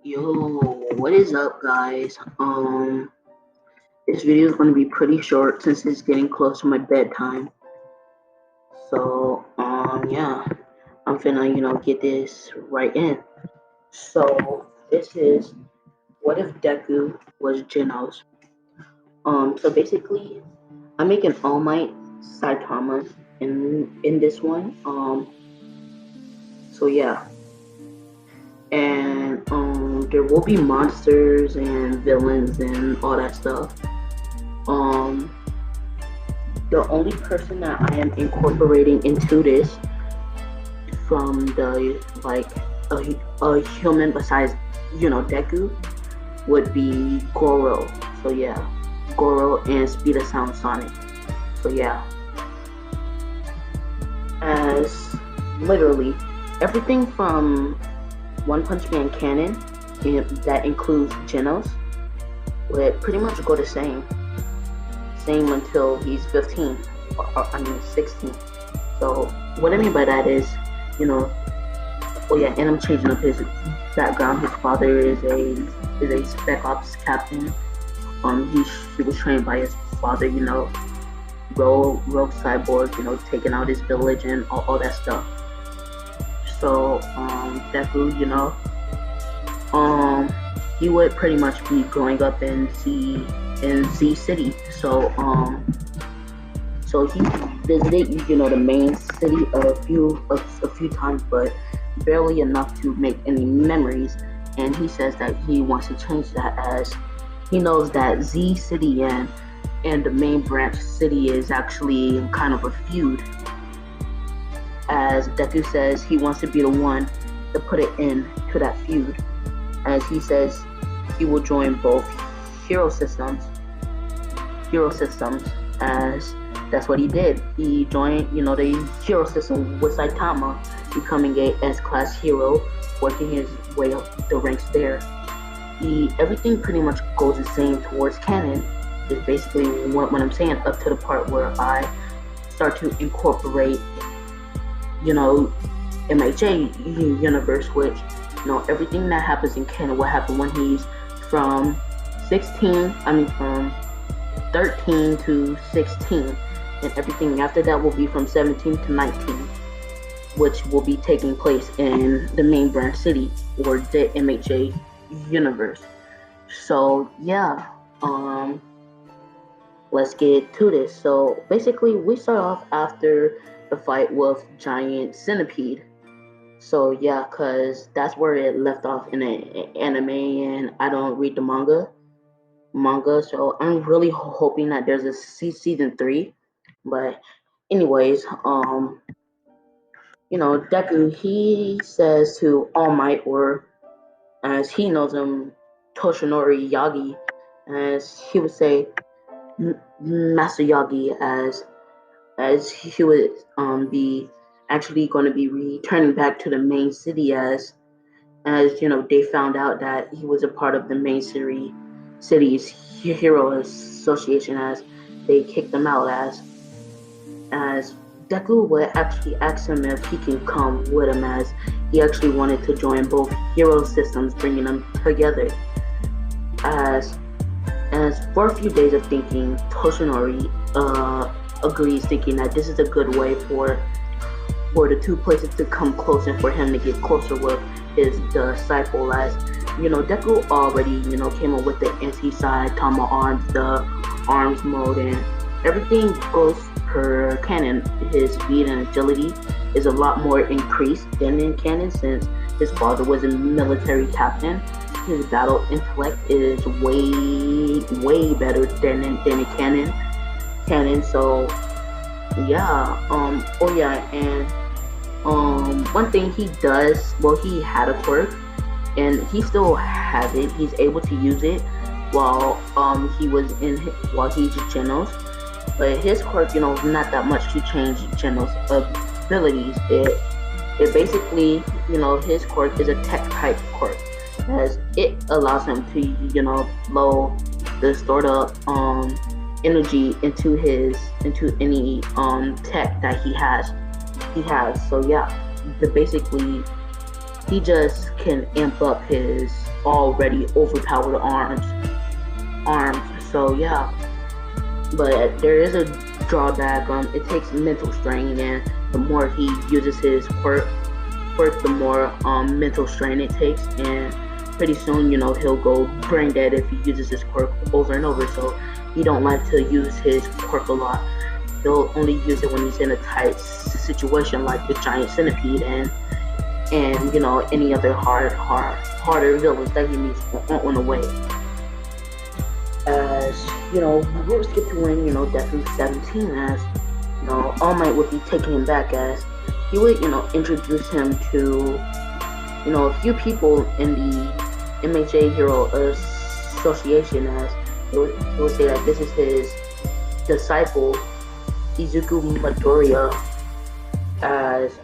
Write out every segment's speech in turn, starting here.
Yo, what is up, guys? This video is going to be pretty short since it's getting close to my bedtime. So, yeah, I'm finna, get this right in. So, this is what if Deku was Genos? So basically, I'm making All Might Saitama in this one. So yeah, and there will be monsters and villains and all that stuff. Um, the only person that I am incorporating into this from the a human besides Deku would be Goro. So yeah, Goro and Speed of Sound Sonic. So yeah, as literally everything from One Punch Man canon that includes Genos would pretty much go the same until he's 15, or 16. So what I mean by that is, oh yeah, and I'm changing up his background. His father is a spec ops captain. He was trained by his father, rogue cyborg, taking out his village and all that stuff. So Deku, he would pretty much be growing up in Z City. So he visited, the main city a few times, but barely enough to make any memories. And he says that he wants to change that, as he knows that Z City and the main branch city is actually kind of a feud. As Deku says, he wants to be the one to put it in to that feud. As he says, he will join both hero systems, as that's what he did. He joined, the hero system with Saitama, becoming a S-class hero, working his way up the ranks there. Everything pretty much goes the same towards canon. Is basically what I'm saying, up to the part where I start to incorporate, MHA universe, which, everything that happens in canon will happen when he's from 13 to 16, and everything after that will be from 17 to 19, which will be taking place in the main branch city, or the MHA universe. So yeah, let's get to this. So basically, we start off after the fight with Giant Centipede. So yeah, cause that's where it left off in the anime, and I don't read the manga. So I'm really hoping that there's a season 3. But anyways, Deku, he says to All Might, or as he knows him, Toshinori Yagi, as he would say, Master Yagi, as he would be actually going to be returning back to the main city, as they found out that he was a part of the main city's hero association, as they kicked him out, as Deku would actually ask him if he can come with him, as he actually wanted to join both hero systems, bringing them together. As for a few days of thinking, Toshinori agrees, thinking that this is a good way for the two places to come close, and for him to get closer with his disciple. As Deku already came up with the anti-Saitama arms, the arms mode, and everything goes per canon. His speed and agility is a lot more increased than in canon, since his father was a military captain. His battle intellect is way better than in canon. So yeah, one thing he does, well, he had a quirk, and he still has it. He's able to use it while he's Genos. But his quirk, not that much to change Genos' abilities. It basically, his quirk is a tech type quirk, as it allows him to, blow the stored up energy into any tech that he has. So yeah, basically he just can amp up his already overpowered arms. So yeah, but there is a drawback. It takes mental strain, and the more he uses his quirk, the more mental strain it takes, and pretty soon, he'll go brain dead if he uses his quirk over and over. So he don't like to use his quirk a lot. He'll only use it when he's in a tight situation like the giant centipede and any other harder villains that he needs on the way. As we will skip to when Deathloop 17, as All Might would be taking him back, as he would introduce him to a few people in the MHA Hero Association, as he would say that this is his disciple Izuku Midoriya, as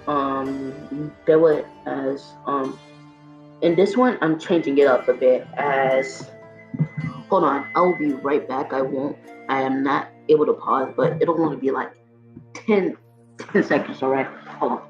there was as in this one I'm changing it up a bit. As hold on, I will be right back. I am not able to pause, but it'll only be like 10 seconds. All right, hold on.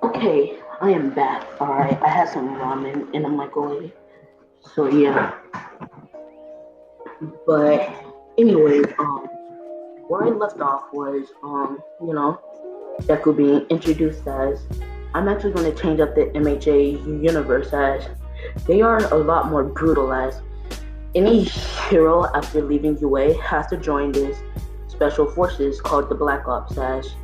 Okay, I am back. Alright, I had some ramen in the microwave. So yeah. But anyways, where I left off was Deku being introduced as I'm actually gonna change up the MHA universe, as they are a lot more brutal. As any hero after leaving UA has to join this special forces called the Black Ops, as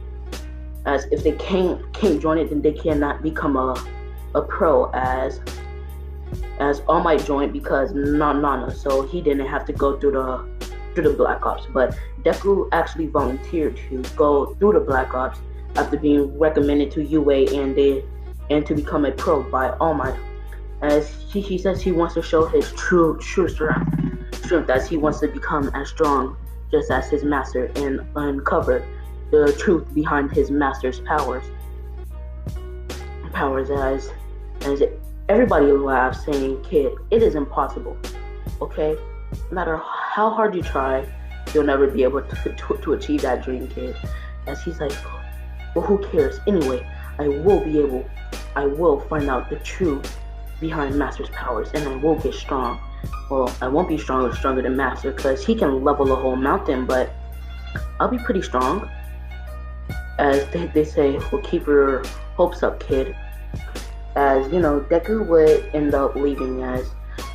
if they can't join it, then they cannot become a pro, as All Might joined because Nana, so he didn't have to go through the Black Ops. But Deku actually volunteered to go through the Black Ops after being recommended to UA and to become a pro by All Might. As he says he wants to show his true strength, as he wants to become as strong just as his master and uncover the truth behind his master's powers, as everybody laughs, saying, "Kid, it is impossible. Okay, no matter how hard you try, you'll never be able to achieve that dream, kid." As he's like, "Well, who cares? Anyway, I will find out the truth behind Master's powers, and I will get strong. Well, I won't be stronger than Master, because he can level a whole mountain, but I'll be pretty strong." As they say, "Well, keep your hopes up, kid." As Deku would end up leaving, as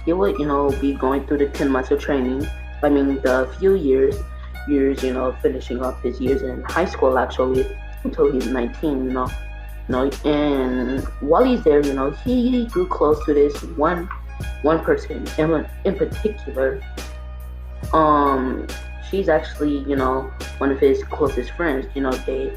he would be going through the 10 months of training. I mean, the few years, finishing up his years in high school, actually, until he's 19. And while he's there, he grew close to this one person in particular. She's actually one of his closest friends. They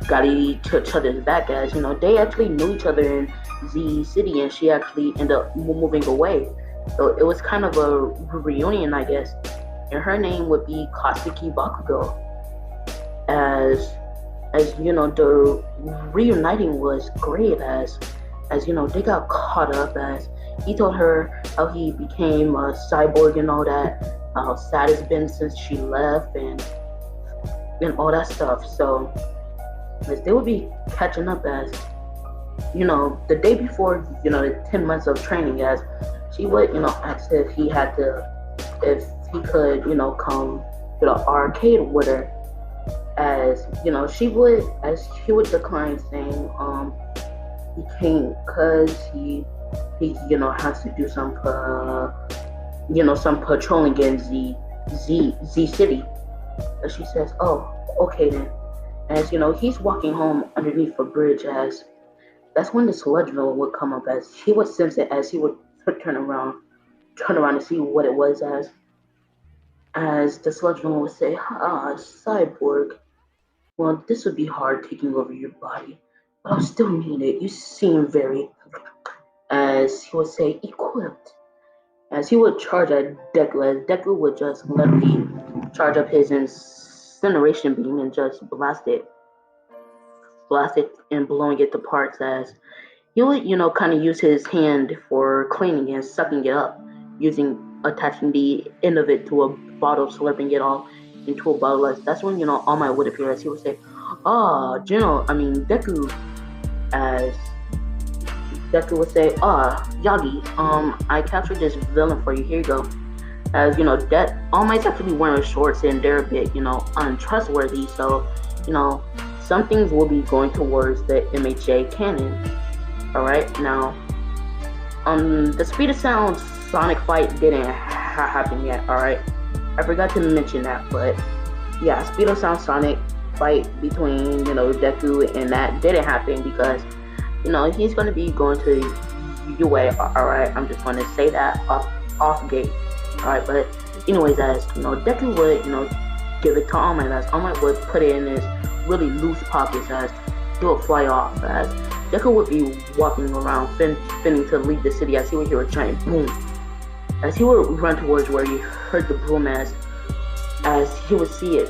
got each other's back, as they actually knew each other in Z City, and she actually ended up moving away. So it was kind of a reunion, I guess. And her name would be Katsuki Bakugo. As the reuniting was great, as they got caught up, as he told her how he became a cyborg and all that, how sad it's been since she left, and all that stuff. So as they would be catching up, as the day before the 10 months of training, as she would ask if he could come to the arcade with her, as he would decline, saying he can't, because he has to do some some patrolling in Z City. And she says, "Oh, okay then." As he's walking home underneath a bridge, as that's when the sludge villain would come up, as he would sense it, as he would turn around to see what it was, as the sludge villain would say, "Ah, cyborg. Well, this would be hard, taking over your body, but I'll still need it. You seem very," as he would say, "equipped." As he would charge at Deku, as Deku would just literally charge up his incineration beam and just blast it blast it and blowing it to parts as he would, kind of use his hand for cleaning and sucking it up, using attaching the end of it to a bottle, slurping it all into a bottle. That's when, All Might would appear as he would say, Deku, as Deku would say, Yagi, I captured this villain for you, here you go. As, that All Might's actually wearing shorts and they're a bit, untrustworthy, so, some things will be going towards the MHA canon. Alright, now, the Speed of Sound Sonic fight didn't happen yet, alright? I forgot to mention that, but yeah, Speed of Sound Sonic fight between, Deku and that didn't happen because, he's going to be going to UA, alright? I'm just going to say that off gate, alright? But anyways, as, Deku would, give it to All Might, as All Might would put it in his really loose pockets as he would fly off, as Deku would be walking around, finning to leave the city as he would hear a giant boom. As he would run towards where he heard the boom as he would see it,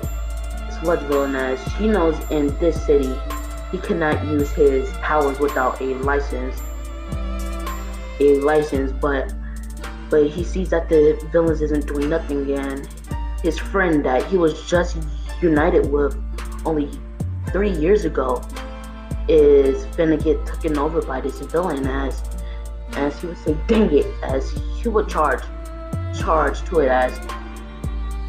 Sludge Villain, as he knows in this city he cannot use his powers without a license, but he sees that the villains isn't doing nothing, and his friend that he was just united with only 3 years ago is finna get taken over by this villain, as he would say, dang it, as he would charge to it,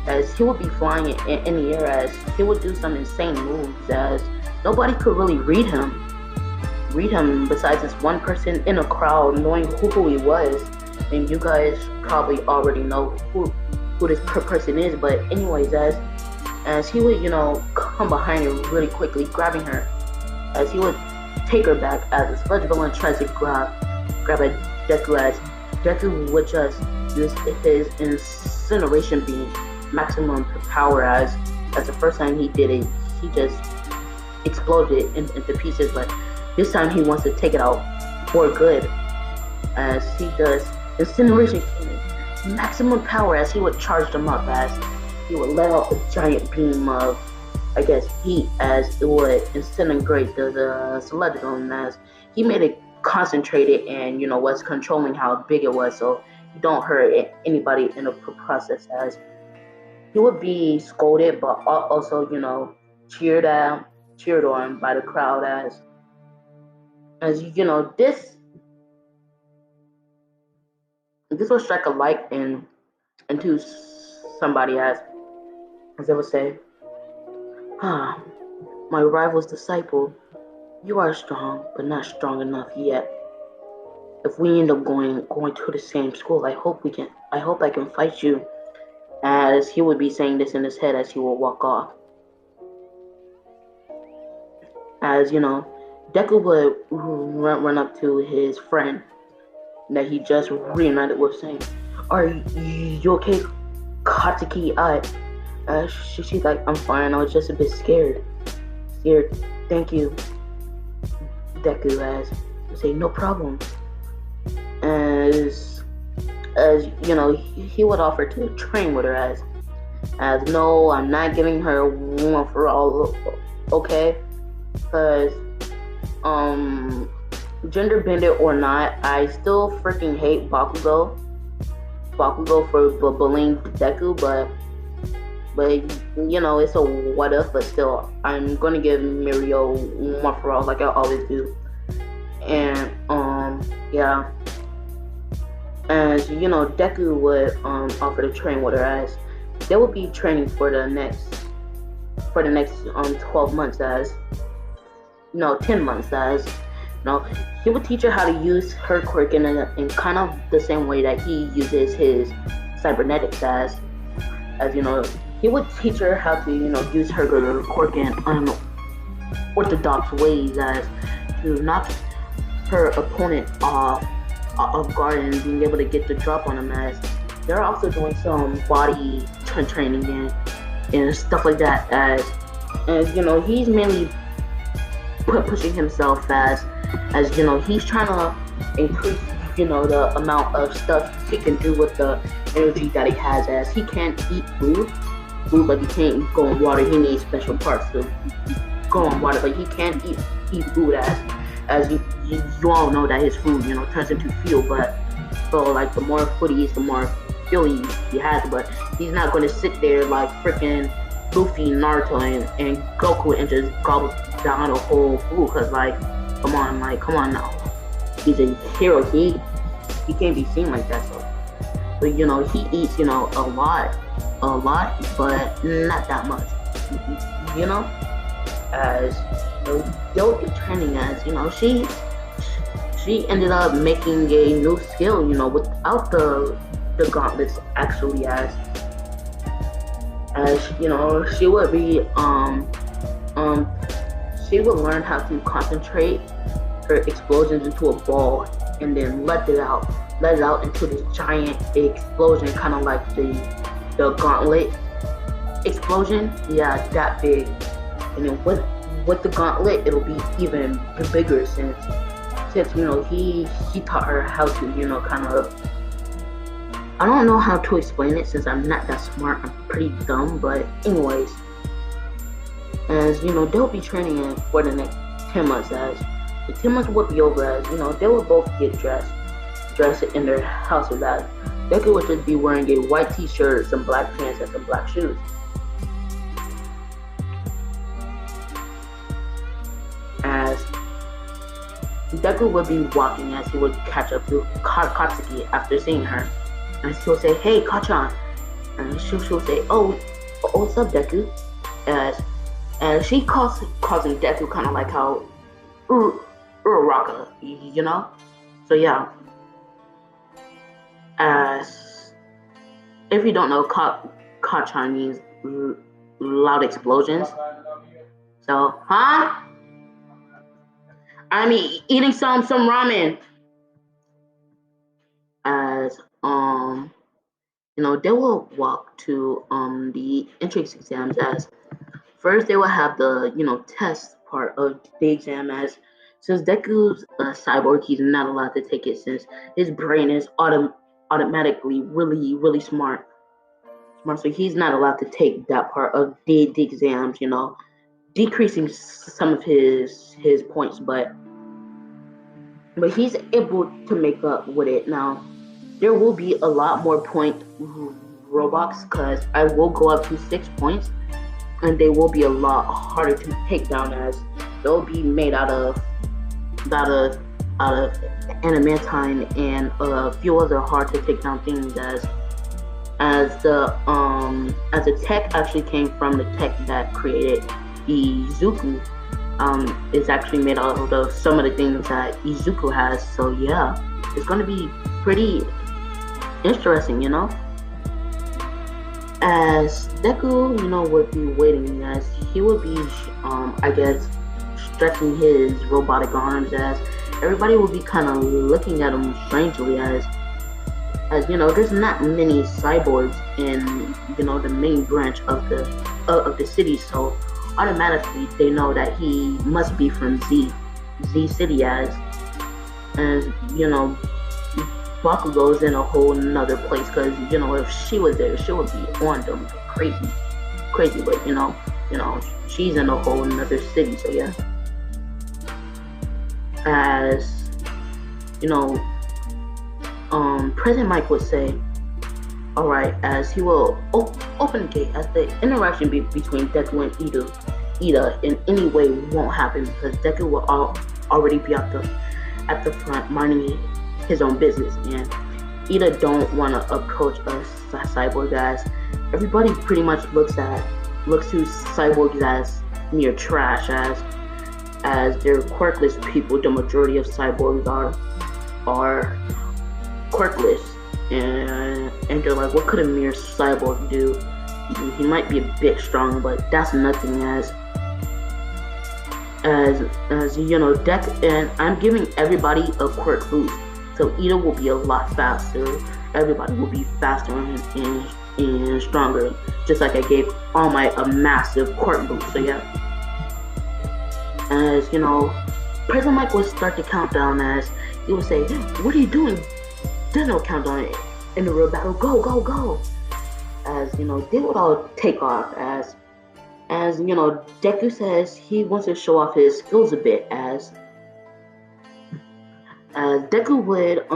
as he would be flying in the air, as he would do some insane moves, as nobody could really read him besides this one person in a crowd knowing who he was. And you guys probably already know who this person is, but anyways, as he would, come behind her really quickly, grabbing her, as he would take her back, as the Sludge Villain tries to grab at Deku, as Deku would just use his incineration beam, maximum power, as the first time he did it, he just exploded it into pieces, but this time he wants to take it out for good, as he does incineration cannon, maximum power, as he would charge them up, as he would let out a giant beam of, I guess, heat, as it would incinerate the Sludge Villain, as he made it concentrated and, was controlling how big it was, so you don't hurt anybody in the process, as he would be scolded, but also, cheered on by the crowd, as this will strike a light into somebody, as they would say, my rival's disciple, you are strong, but not strong enough yet. If we end up going to the same school, I hope I can fight you. As he would be saying this in his head as he would walk off. As Deku would run up to his friend that he just reunited with, saying, "Are you okay, Katsuki?" She's like, "I'm fine. I was just a bit scared." Thank you, Deku. As say, "No problem." As he would offer to train with her, as no, I'm not giving her one for all, okay? Because gender bended or not, I still freaking hate Bakugo for bullying Deku, but it's a what if, but still, I'm gonna give Mirio one for all like I always do. And yeah. As Deku would offer to train with her, as they would be training for the next 12 months, 10 months, as he would teach her how to use her quirk in kind of the same way that he uses his cybernetics, as he would teach her how to use her quirk in unorthodox ways, as to knock her opponent off guard and being able to get the drop on him, as they're also doing some body training and stuff like that, as he's mainly pushing himself as he's trying to increase the amount of stuff he can do with the energy that he has, as he can't eat food, but he can't go on water. He needs special parts to go on water, but he can't eat eat food as you all know that his food turns into fuel, but so like the more food he eats, the more fuel he has, but he's not going to sit there like freaking Luffy, Naruto, and Goku and just gobble down the whole food, because come on now, he's a hero, he can't be seen like that. So he eats a lot, but not that much, as they'll be training, as she ended up making a new skill without the gauntlets, actually, as she would be she would learn how to concentrate her explosions into a ball and then let it out into this giant explosion, kind of like the gauntlet explosion. Yeah, that big. And then with the gauntlet, it'll be even bigger, since he taught her how to kind of. I don't know how to explain it, since I'm not that smart. I'm pretty dumb, but anyways, as they'll be training in for the next 10 months. As the 10 months would be over, as they will both get dressed in their house with that. Deku would just be wearing a white t-shirt, some black pants, and some black shoes. As Deku would be walking, as he would catch up to Katsuki after seeing her. And she'll say, "Hey, Kachan," and she'll say, "Oh, what's up, Deku?" As she calls him Deku, kind of like how Uraraka, So yeah, as if you don't know, Kachan means loud explosions. So, huh? I'm eating some ramen. As they will walk to the entrance exams, as first they will have the test part of the exam, as since Deku's a cyborg, he's not allowed to take it, since his brain is automatically really smart, so he's not allowed to take that part of the exams, decreasing some of his points, but he's able to make up with it. Now there will be a lot more point robots, because I will go up to 6 points, and they will be a lot harder to take down, as they'll be made out of adamantine and a few other hard to take down things, as the tech actually came from the tech that created Izuku. It's actually made out of some of the things that Izuku has. So yeah, it's gonna be pretty interesting, As Deku, would be waiting, as he would be, I guess, stretching his robotic arms, as everybody would be kind of looking at him strangely, as there's not many cyborgs in, the main branch of the city, so automatically they know that he must be from Z City, as Bakugo's in a whole nother place, because if she was there, she would be on them crazy, but she's in a whole nother city, so yeah. As President Mike would say, alright, as he will open the gate, as the interaction between Deku and Ida in any way won't happen, because Deku will already be at the front minding his own business, and Ida don't want to approach a cyborg, as everybody pretty much looks to cyborgs as mere trash, as they're quirkless people. The majority of cyborgs are quirkless, and they're like, what could a mere cyborg do? He might be a bit strong, but that's nothing, as Deck, and I'm giving everybody a quirk boost. So Ida will be a lot faster. Everybody will be faster and stronger. Just like I gave All Might a massive quirk boost. So yeah. As President Mike would start the countdown, as he would say, "What are you doing? There's no countdown in the real battle. Go, go, go!" As they would all take off. As Deku says he wants to show off his skills a bit, as Deku would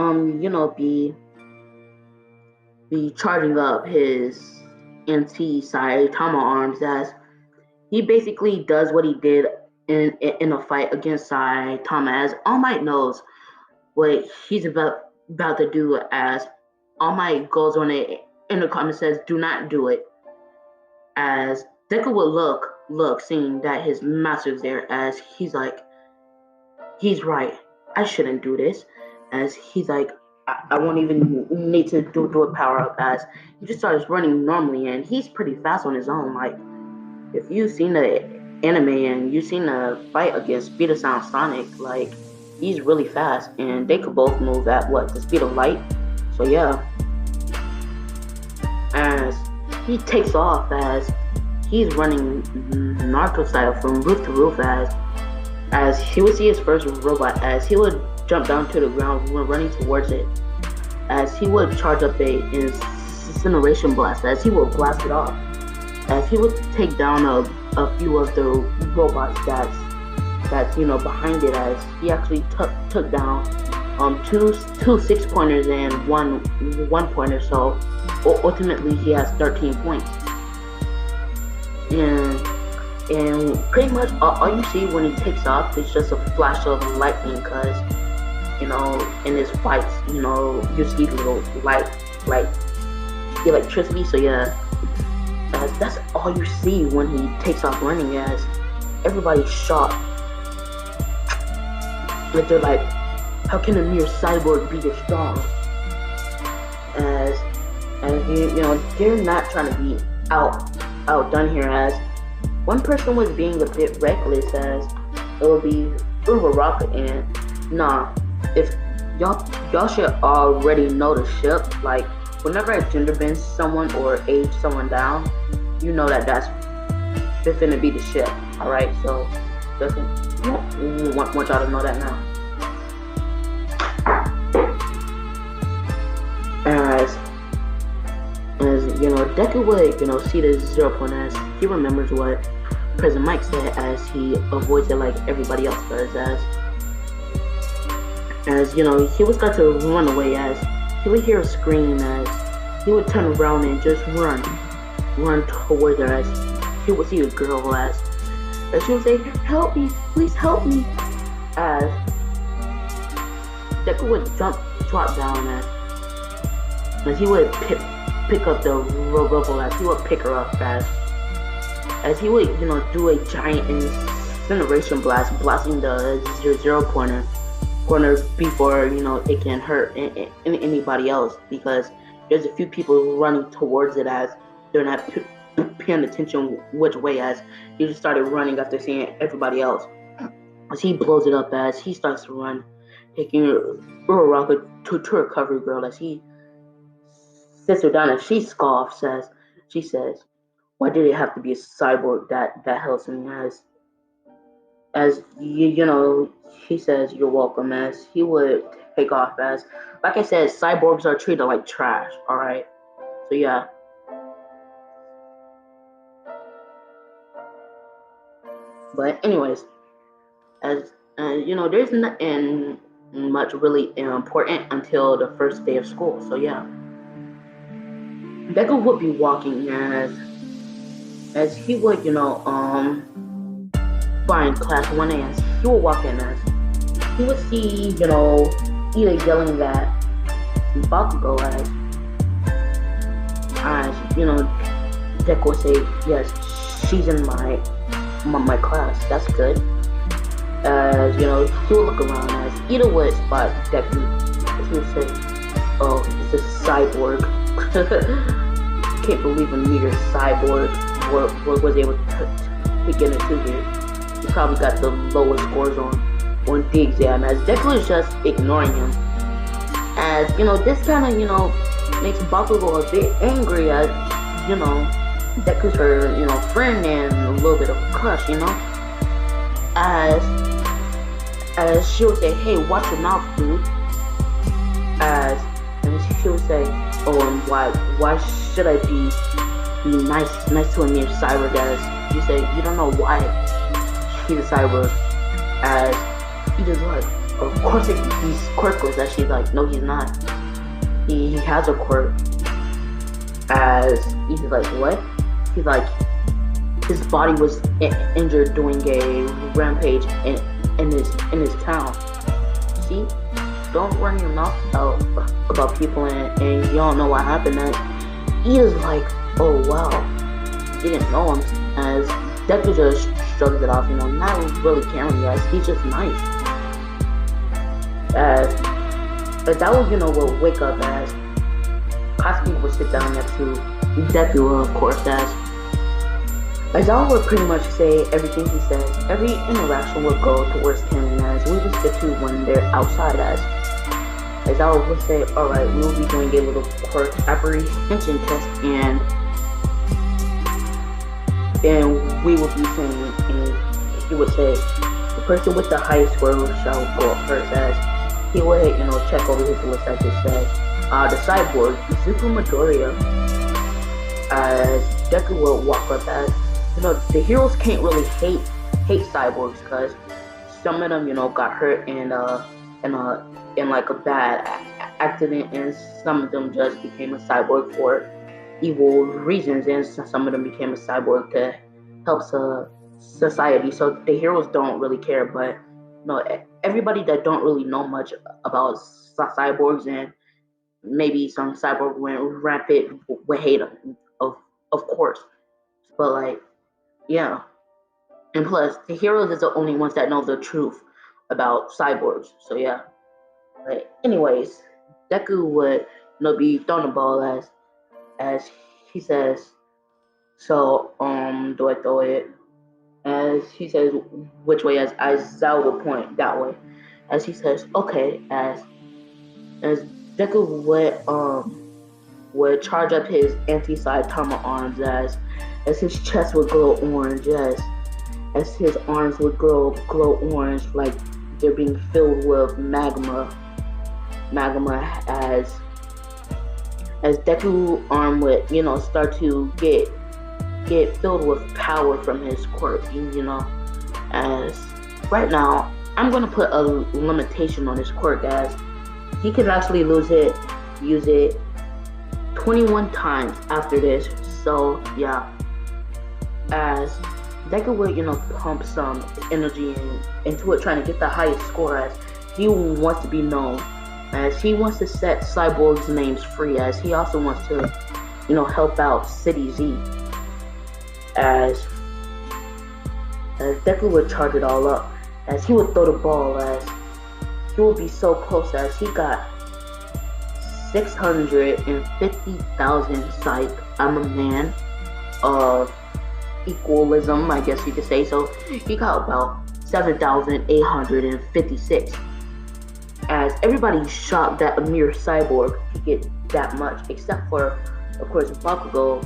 be charging up his NT Saitama arms, as he basically does what he did in a fight against Saitama, as All Might knows what he's about to do, as All Might goes on it in the comment says, "Do not do it." As Deku would look, seeing that his master's there, as he's like, he's right. I shouldn't do this. As he's like, I won't even need to do a power up, as he just starts running normally, and he's pretty fast on his own. Like, if you've seen the anime and you've seen the fight against Speed of Sound Sonic, like, he's really fast, and they could both move at the speed of light. So yeah, as he takes off, as he's running Naruto style from roof to roof, as he would see his first robot, as he would jump down to the ground when running towards it, as he would charge up a incineration blast, as he would blast it off, as he would take down a few of the robots that's behind it, as he actually took down two 6-pointers and one 1-pointer, so ultimately he has 13 points. And pretty much all you see when he takes off is just a flash of lightning, because in his fights, you see little light electricity. So yeah, that's all you see when he takes off running, as everybody's shocked. Like, they're like, how can a mere cyborg be this strong? As they're not trying to be outdone here, as one person was being a bit reckless, as it would be Uraraka, and nah, if y'all should already know the ship. Like, whenever I gender bend someone or age someone down, you know that's finna be the ship. Alright, so just want y'all to know that now. As Deku would see the 0 point, as he remembers what President Mike said, as he avoids it like everybody else does, as he was going to run away, as he would hear a scream, as he would turn around and just run towards her, as he would see a girl, as she would say, "Help me, please help me," as Deku would drop down, as he would pick up the robo, as he would pick her up, as he would do a giant incineration blast, blasting the 0 pointer before it can hurt anybody else, because there's a few people running towards it, as they're not paying attention which way, as he just started running after seeing everybody else. As he blows it up, as he starts to run, taking Uraraka to recovery girl, as he sits her down, and she scoffs, as she says, "Why did it have to be a cyborg that helps me?" As he says, "You're welcome," as he would take off, as like I said, cyborgs are treated like trash. Alright, so yeah. But anyways, as there's nothing much really important until the first day of school. So yeah, Deku would be walking, as he would find class 1A, as he would walk in, as he would see Ida yelling at Bakugo, as Deku would say, "Yes, she's in my class. That's good." As he would look around, as Ida would spot Deku, as he would say, "Oh, it's a cyborg." Can't believe a mere cyborg was able to get into here. He probably got the lowest scores on the exam, as Deku is just ignoring him. As this kind of makes Bakugo a bit angry, as Deku's her friend and a little bit of a crush, as she would say, "Hey, watch your mouth, dude." And she would say, "Oh, and why should I be nice to a mere cyborg, as you say you don't know why he's a cyborg, as he just like, of course he's quirkless. As she's like, no, he's not. He has a quirk. As he's like, what? He's like, his body was injured during a rampage in his town. See, don't run your mouth out about people and you don't know what happened. And he is like, oh wow, didn't know him. As Deku just shrugs it off, not really caring. As he's just nice. As that will wake up as Katsuki would sit down next to Deku, of course, as I would pretty much say everything he says, every interaction would go towards him, as we would get to when they're outside, as I would say, alright, we will be doing a little quirk apprehension test, and we will be saying, and he would say, the person with the highest score shall go up first, as he would, check over his list as it says, the cyborg, Izuku Midoriya, as Deku will walk up as, the heroes can't really hate cyborgs, because some of them, got hurt in like a bad accident, and some of them just became a cyborg for evil reasons, and some of them became a cyborg to help society. So the heroes don't really care, but everybody that don't really know much about cyborgs, and maybe some cyborg went rampant, would hate them, of course. But like, yeah. And plus, the heroes is the only ones that know the truth about cyborgs. So yeah. But anyways, Deku would be thrown a ball as he says. So do I throw it? As he says, which way? As Zao would point that way. As he says, okay. As Deku would charge up his anti-Saitama arms, as his chest would glow orange, as his arms would glow orange, like they're being filled with magma, as Deku arm would start to get filled with power from his quirk, as right now I'm gonna put a limitation on his quirk, as he can actually use it 21 times after this. So yeah, as Deku would pump some energy into it, trying to get the highest score, as he wants to be known, as he wants to set cyborgs' names free, as he also wants to help out City Z, as Deku would charge it all up, as he would throw the ball, as he would be so close, as he got 650,000 psych. I'm a man of equalism, I guess you could say. So he got about 7,856. As everybody's shocked that a mere cyborg could get that much, except for, of course, Bakugo,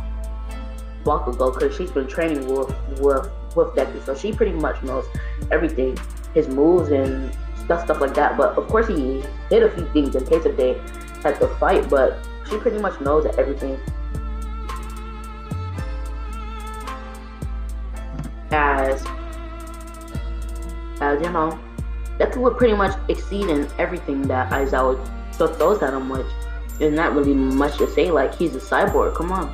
because she's been training with Deku, so she pretty much knows everything, his moves and stuff like that. But of course, he hit a few things in case if they had to fight, but she pretty much knows everything. As Deku would pretty much exceed in everything that Aizawa throws at him, which is not really much to say. Like, he's a cyborg, come on,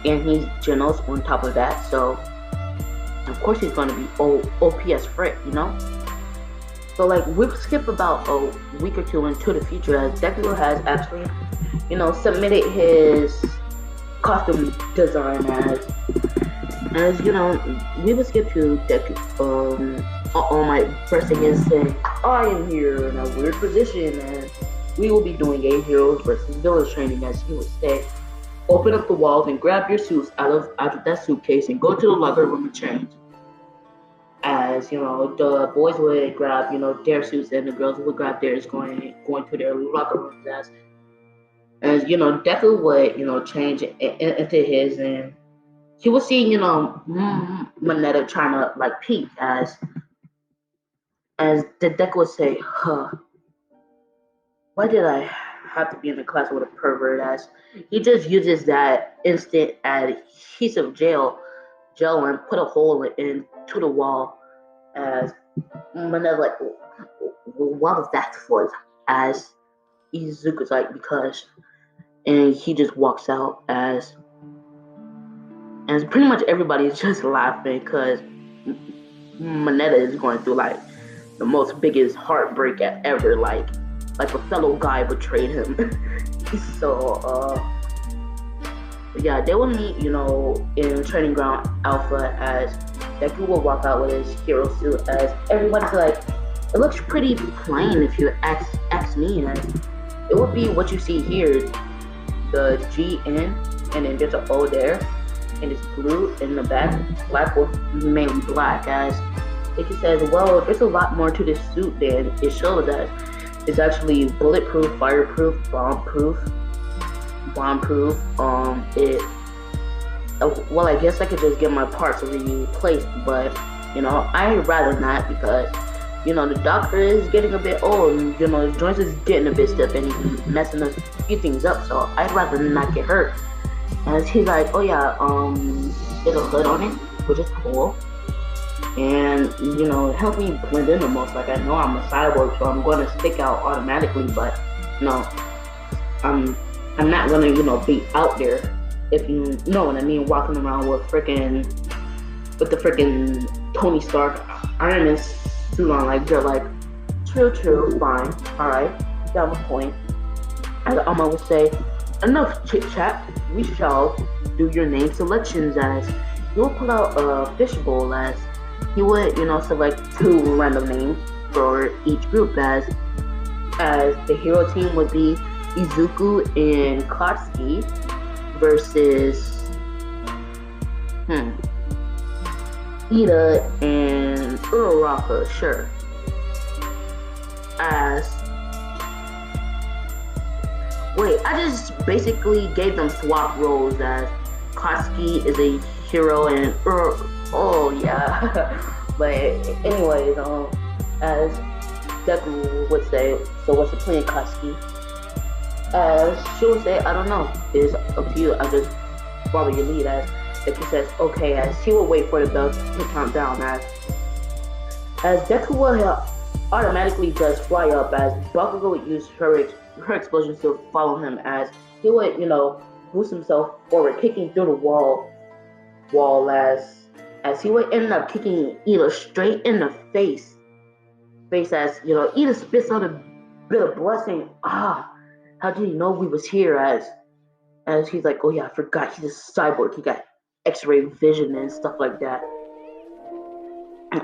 and he's genos on top of that, so of course he's gonna be OP as frick, So like, we'll skip about a week or two into the future, as Deku has actually, submitted his costume design, as we will skip to Deku, All Might bursting in saying, I am here in a weird position, and we will be doing a heroes versus villains training, as he would say, open up the walls and grab your suits out of that suitcase and go to the locker room and change. As the boys would grab their suits, and the girls would grab theirs, going to their locker rooms, as Deku would change into his, and he was seeing Moneta trying to like peek, as the Deku would say, why did I have to be in the class with a pervert? As he just uses that instant adhesive gel gel and put a hole into the wall. As Manet's like, what was that for? As Izuku's like, because, and he just walks out as pretty much everybody is just laughing because Manetta is going through like the most biggest heartbreak ever. Like a fellow guy betrayed him. So yeah, they will meet, in Training Ground Alpha as Deku will walk out with his hero suit. As everybody's like, it looks pretty plain if you ask me. As it would be what you see here, the GN, and then there's an O there, and it's blue in the back, black or mainly black. As it says, well, there's a lot more to this suit than it shows us. It's actually bulletproof, fireproof, bombproof. Well, I guess I could just get my parts replaced, but I'd rather not because the doctor is getting a bit old, and his joints is getting a bit stiff, and he's messing a few things up. So I'd rather not get hurt. And he's like, oh yeah, there's a hood on it, which is cool, and it helps me blend in the most. Like I know I'm a cyborg, so I'm going to stick out automatically, but I'm not gonna, be out there, if you know what I mean, walking around with the freaking Tony Stark Iron Man suit on. Like they're like, true, fine, all right, you have a point. As Alma would say, enough chit chat. We shall do your name selections. As he will pull out a fishbowl. As he would, select 2 random names for each group. As the hero team would be Izuku and Katsuki versus Ida and Uraraka, sure. I just basically gave them swap roles. As Katsuki is a hero and oh yeah. But anyways, as Deku would say, so what's the plan, Katsuki? She would say, I don't know. It's up to you. I just follow your lead. As Deku says, okay. As he will wait for the bell to count down. As Deku will automatically just fly up. As Bakugo would use her explosions to follow him. As he would, boost himself forward, kicking through the wall. As he would end up kicking Ida straight in the face. As Ida spits out a bit of blood, saying, how did he know we was here? As he's like, oh yeah, I forgot, he's a cyborg, he got x-ray vision and stuff like that.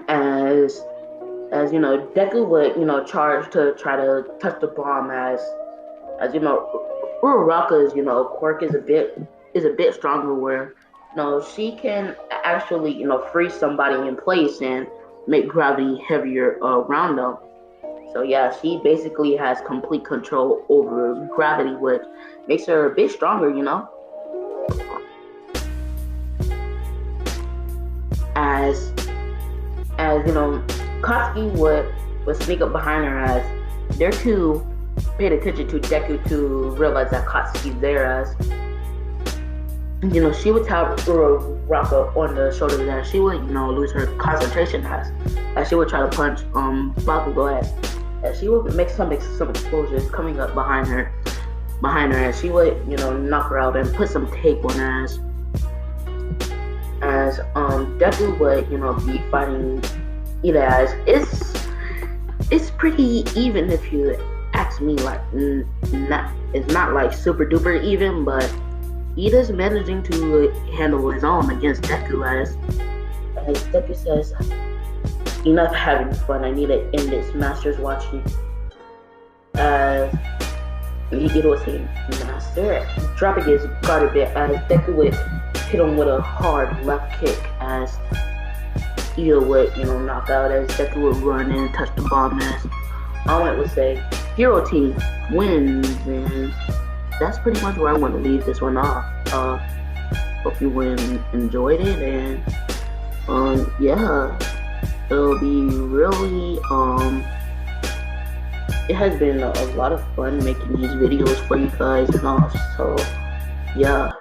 As Deku would, charge to try to touch the bomb. As Uraraka's, quirk is a bit stronger, where, she can actually, freeze somebody in place and make gravity heavier around them. So yeah, she basically has complete control over gravity, which makes her a bit stronger, As Katsuki would sneak up behind her. As they're too paid attention to Deku to realize that Katsuki's there. As she would tap Uraraka on the shoulder, and she would lose her concentration. As she would try to punch Bakugo. As she would make some explosions coming up behind her, as she would, knock her out and put some tape on her. As Deku would, be fighting Ida. As it's pretty even if you ask me. Like, it's not like super duper even, but Ida's managing to handle his own against Deku. As Deku says, enough having fun, I need to end this. Master's watching. It was saying, Master, dropping his guard a bit. As Deku would hit him with a hard left kick. As Ida would, knock out. As Deku would run and touch the bomb. As Almond would say, hero team wins. And that's pretty much where I want to leave this one off. Hope you enjoyed it, and yeah. It'll be really, it has been a lot of fun making these videos for you guys and all, so, yeah.